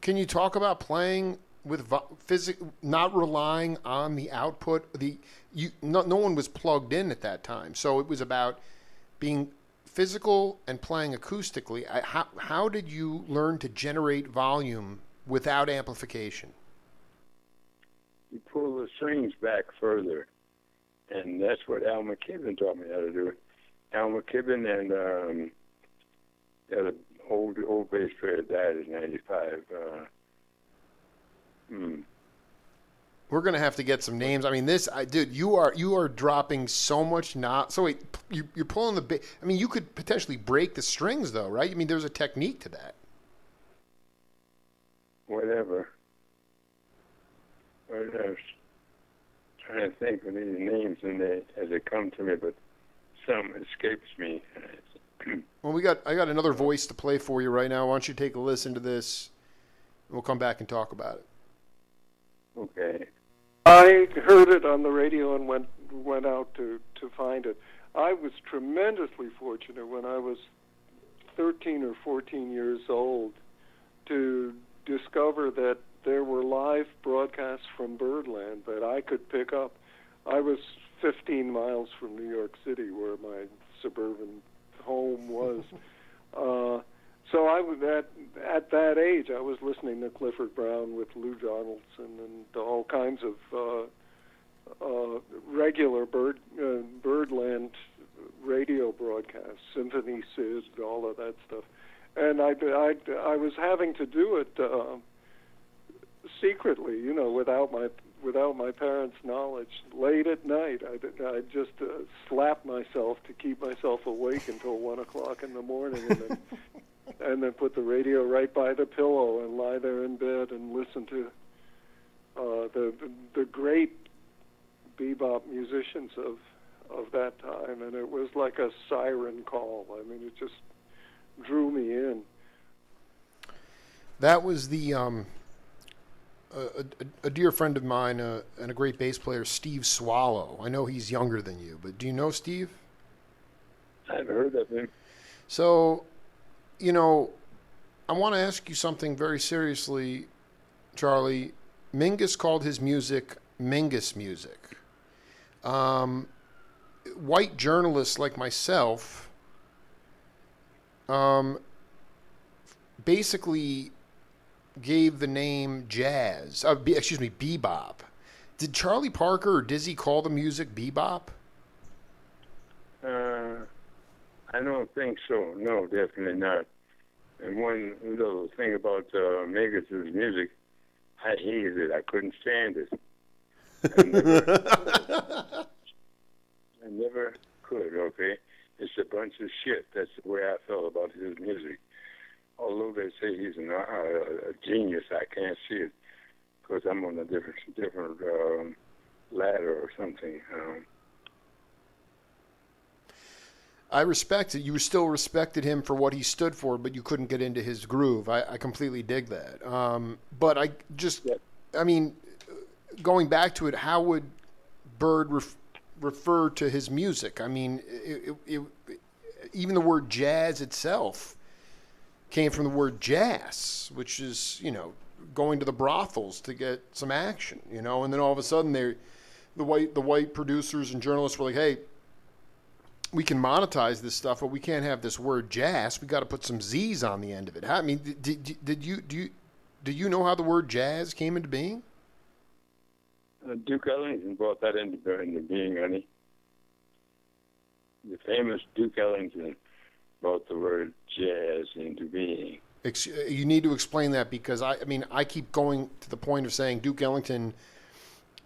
Can you talk about playing with not relying on the output? No one was plugged in at that time, so it was about being physical and playing acoustically. How did you learn to generate volume without amplification? You pull the strings back further, and that's what Al McKibben taught me how to do. Al McKibben and the old bass player died at 95. We're gonna have to get some names. I mean, dude, you are dropping so much knot. So wait, you're pulling the bass. I mean, you could potentially break the strings, though, right? I mean, there's a technique to that. Whatever. I was trying to think of these names as they come to me, but some escapes me. Well, I got another voice to play for you right now. Why don't you take a listen to this, and we'll come back and talk about it. Okay. I heard it on the radio and went out to find it. I was tremendously fortunate when I was 13 or 14 years old to discover that there were live broadcasts from Birdland that I could pick up. I was 15 miles from New York City, where my suburban home was. So I was at that age, I was listening to Clifford Brown with Lou Donaldson and all kinds of regular Birdland radio broadcasts, Symphony Sid, all of that stuff. and I was having to do it secretly, without my parents' knowledge. Late at night, I just slap myself to keep myself awake until 1:00 in the morning, and then put the radio right by the pillow and lie there in bed and listen to the great bebop musicians of that time, and it was like a siren call. I mean, it just drew me in. That was the a dear friend of mine and a great bass player, Steve Swallow. I know he's younger than you, but do you know Steve? I've heard of him. So, I want to ask you something very seriously, Charlie. Mingus called his music Mingus music. White journalists like myself basically gave the name jazz, bebop. Did Charlie Parker or Dizzy call the music bebop? I don't think so. No, definitely not. And one little thing about Megus's music, I hated it. I couldn't stand it. I never could, okay? It's a bunch of shit. That's the way I felt about his music. Although they say he's a genius, I can't see it because I'm on a different ladder or something. I respect it. You still respected him for what he stood for, but you couldn't get into his groove. I completely dig that. But I just, Yep. I mean, going back to it, how would Bird refer to his music? I mean, even the word jazz itself came from the word jazz, which is, going to the brothels to get some action, and then all of a sudden the white producers and journalists were like, hey, we can monetize this stuff, but we can't have this word jazz. We got to put some Z's on the end of it. I mean, do you know how the word jazz came into being? Duke Ellington brought that into being, honey. The famous Duke Ellington brought the word jazz into being. You need to explain that because I keep going to the point of saying Duke Ellington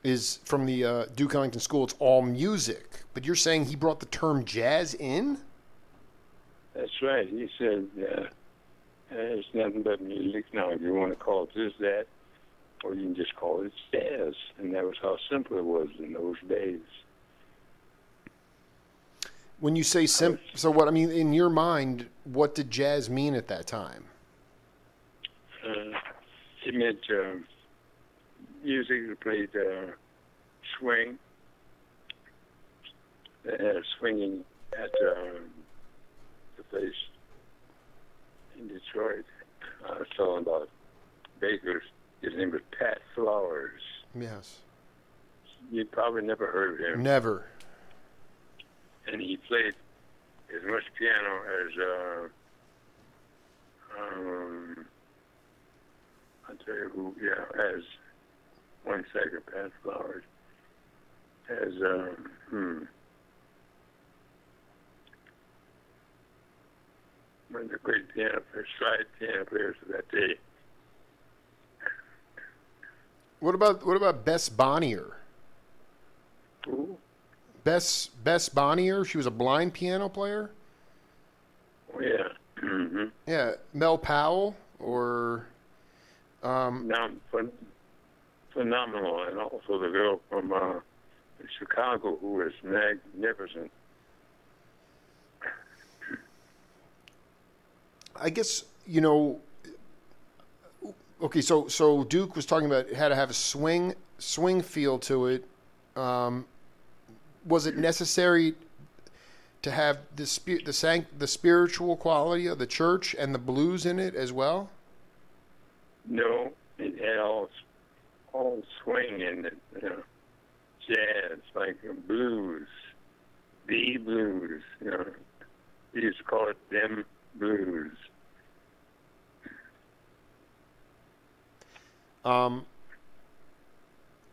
is from the Duke Ellington School. It's all music, but you're saying he brought the term jazz in? That's right. He said it's nothing but music now. If you want to call it this, that, or you can just call it jazz. And that was how simple it was in those days. When you say simple, so what, in your mind, what did jazz mean at that time? It meant music that played swing, swinging at the place in Detroit. I was talking about Baker's. His name was Pat Flowers. Yes. You probably never heard of him. Never. And he played as much piano as I'll tell you who. Yeah, as 1 second, Pat Flowers. As one of the great stride piano players of that day. What about Bess Bonnier? Who? Bess Bonnier. She was a blind piano player. Oh yeah. Mm-hmm. Yeah, Mel Powell or. Phenomenal, and also the girl from Chicago who is magnificent. I guess Okay, so Duke was talking about it had to have a swing feel to it. Was it necessary to have the spiritual quality of the church and the blues in it as well? No, it had all swing in it. Jazz, like blues, the blues. We used to call it them blues.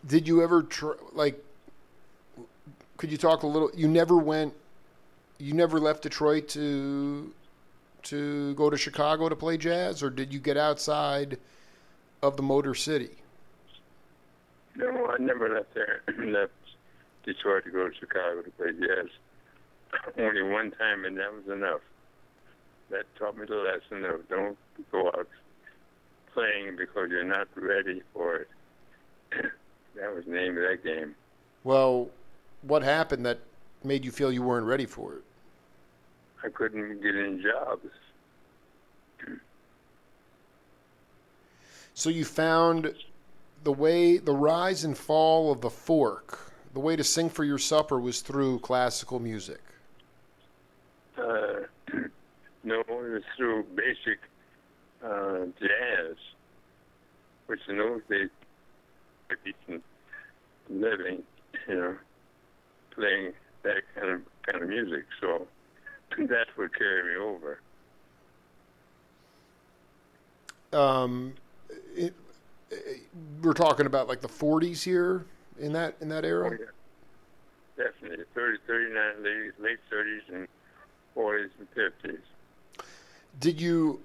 Did you ever could you talk a little, you never left Detroit to to go to Chicago to play jazz, or did you get outside of the Motor City? No, I never left there. Left Detroit to go to Chicago to play jazz. Only one time, and that was enough. That taught me the lesson of don't go out playing because you're not ready for it. That was the name of that game. Well, what happened that made you feel you weren't ready for it? I couldn't get any jobs. So you found the rise and fall of the fork, the way to sing for your supper was through classical music. No, it was through basic jazz, which in those days a decent living, playing that kind of music. So that's what carried me over. We're talking about like the 40s here in that era. Oh yeah, definitely 30, 39, late 30s and 40s and 50s. Did you?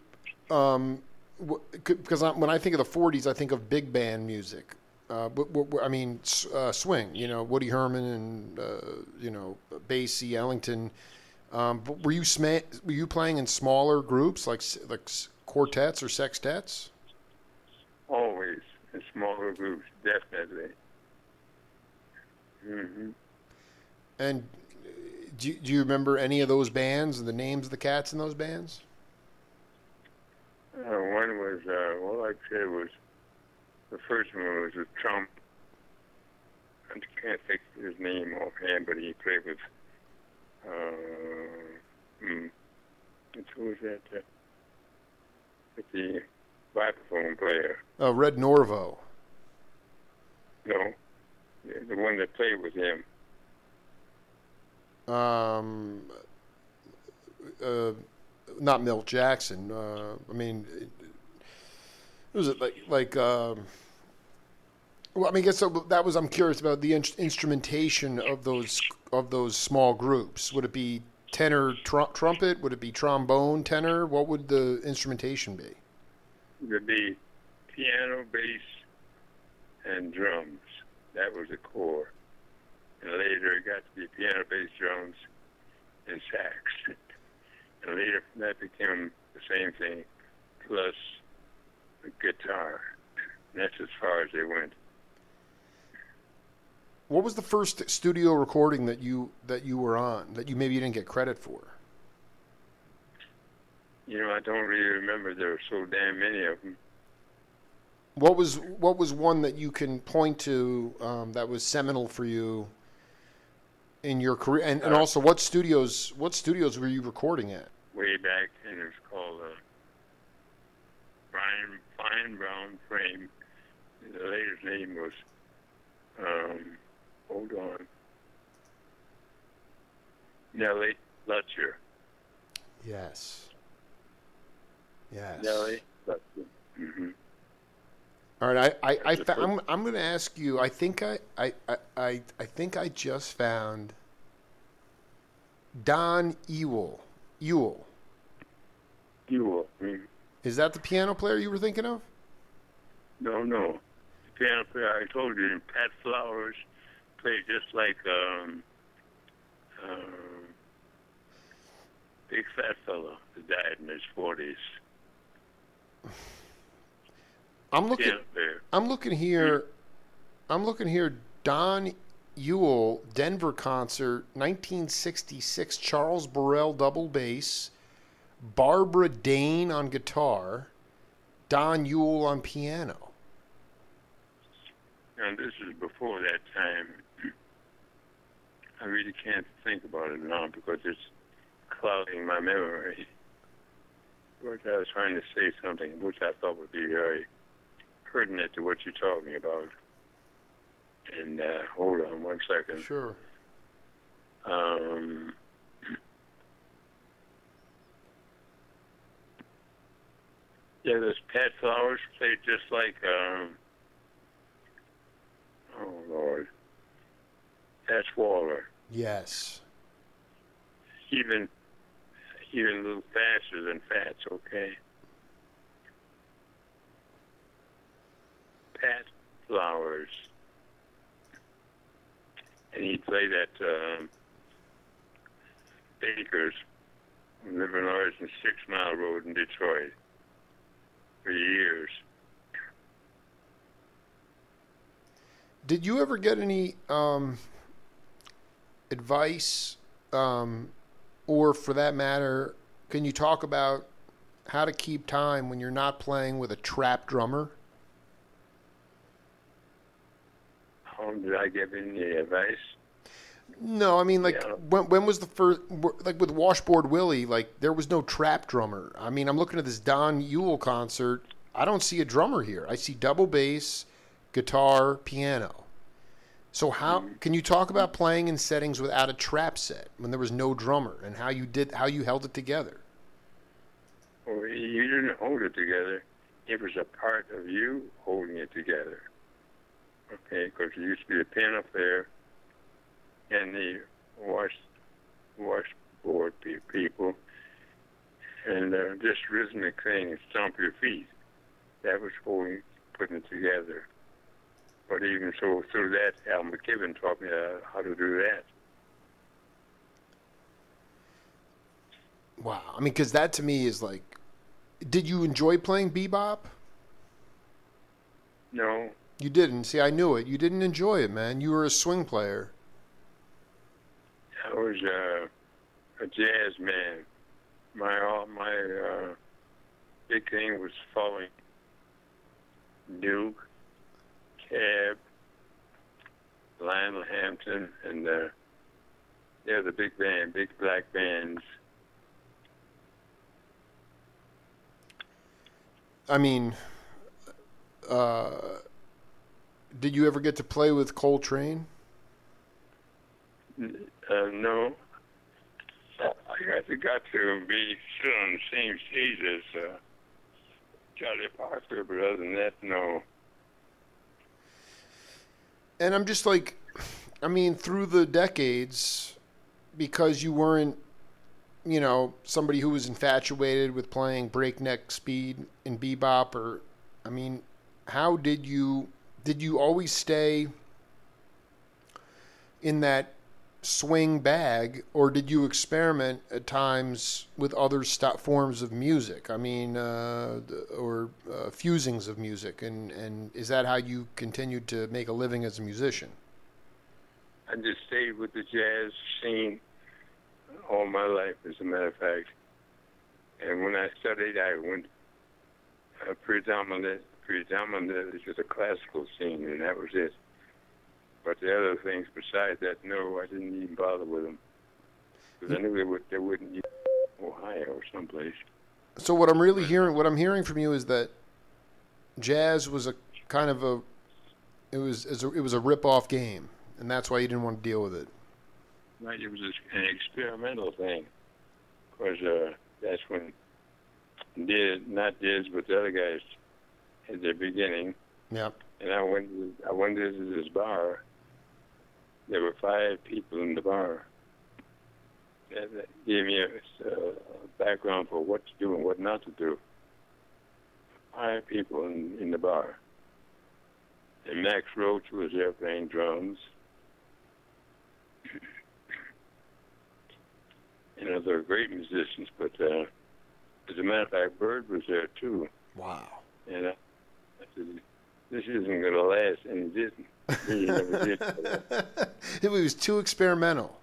Because when I think of the 40s, I think of big band music. I mean, swing. Woody Herman and Basie, Ellington. But were you playing in smaller groups like quartets or sextets? Always in smaller groups, definitely. Mm-hmm. And do you remember any of those bands and the names of the cats in those bands? One was, like I said, the first one was a Trump. I can't think of his name offhand, but he played with, who was that? With the vibraphone player. Red Norvo. No, the one that played with him. Not Milt Jackson. I mean, was it like? Well, I mean, I guess that was. I'm curious about the instrumentation of those small groups. Would it be tenor, trumpet? Would it be trombone, tenor? What would the instrumentation be? It would be piano, bass, and drums. That was the core. And later it got to be piano, bass, drums, and sax. And later that became the same thing, plus the guitar. And that's as far as they went. What was the first studio recording that you were on that you didn't get credit for? I don't really remember. There were so damn many of them. What was one that you can point to that was seminal for you in your career, and also what studios were you recording at? Way back, and it was called Fine Brown Frame. The latest name was hold on, Nellie Lutcher. Yes. Nellie Lutcher. Mm-hmm. All right, I'm going to ask you. I think I just found Don Ewell. Ewell. Mm-hmm. Is that the piano player you were thinking of? No. The piano player I told you, Pat Flowers, played just like big fat fellow that died in his 40s. I'm looking here. Don Ewell, Denver concert, 1966. Charles Burrell double bass, Barbara Dane on guitar, Don Ewell on piano. And this is before that time. I really can't think about it now because it's clouding my memory. But I was trying to say something which I thought would be very pertinent to what you're talking about. And hold on one second. Sure. Yeah, this Pat Flowers played just like, oh Lord, Patch Waller. Yes. Even even a little faster than Fats, okay? Pat Flowers. And he played at Baker's, Livernois and 6 Mile Road in Detroit for years. Did you ever get any advice, or for that matter, can you talk about how to keep time when you're not playing with a trap drummer? Did I give any advice? No, I mean, like, Yeah. when was the first, like, with Washboard Willie, like, there was no trap drummer. I mean, I'm looking at this Don Ewell concert. I don't see a drummer here. I see double bass, guitar, piano. So how can you talk about playing in settings without a trap set when there was no drummer, and how you held it together? Well, you didn't hold it together. It was a part of you holding it together. Okay, because there used to be a pin up there, and the washboard people, and just rhythmic thing, stomp your feet. That was putting it together. But even so, through that, Al McKibben taught me how to do that. Wow. I mean, because that to me is like, did you enjoy playing bebop? No, You didn't. See, I knew it. You didn't enjoy it, man. You were a swing player. I was a jazz man. My big thing was following Duke, Cab, Lionel Hampton, and they're the big black bands. I mean, did you ever get to play with Coltrane? No, I got to be still on the same stage as Charlie Parker, but other than that, no. And I'm just like, I mean, through the decades, because you weren't, somebody who was infatuated with playing breakneck speed in bebop, or, I mean, how did you always stay in that swing bag, or did you experiment at times with other forms of music? I mean, or fusings of music, and is that how you continued to make a living as a musician? I just stayed with the jazz scene all my life, as a matter of fact. And when I studied, I went predominantly to the classical scene, and that was it. But the other things besides that, no, I didn't even bother with them. Because I knew they wouldn't use Ohio or someplace. So what I'm hearing from you is that jazz was a kind of it was a rip-off game, and that's why you didn't want to deal with it. Right, it was an experimental thing. Because that's when not Diz, but the other guys had their beginning. Yep. And I went into this bar. There were 5 people in the bar. That gave me a background for what to do and what not to do. 5 people in the bar. And Max Roach was there playing drums. They were great musicians, but as a matter of fact, Bird was there too. Wow. And I said, this isn't going to last, and it didn't. It never did. It was too experimental.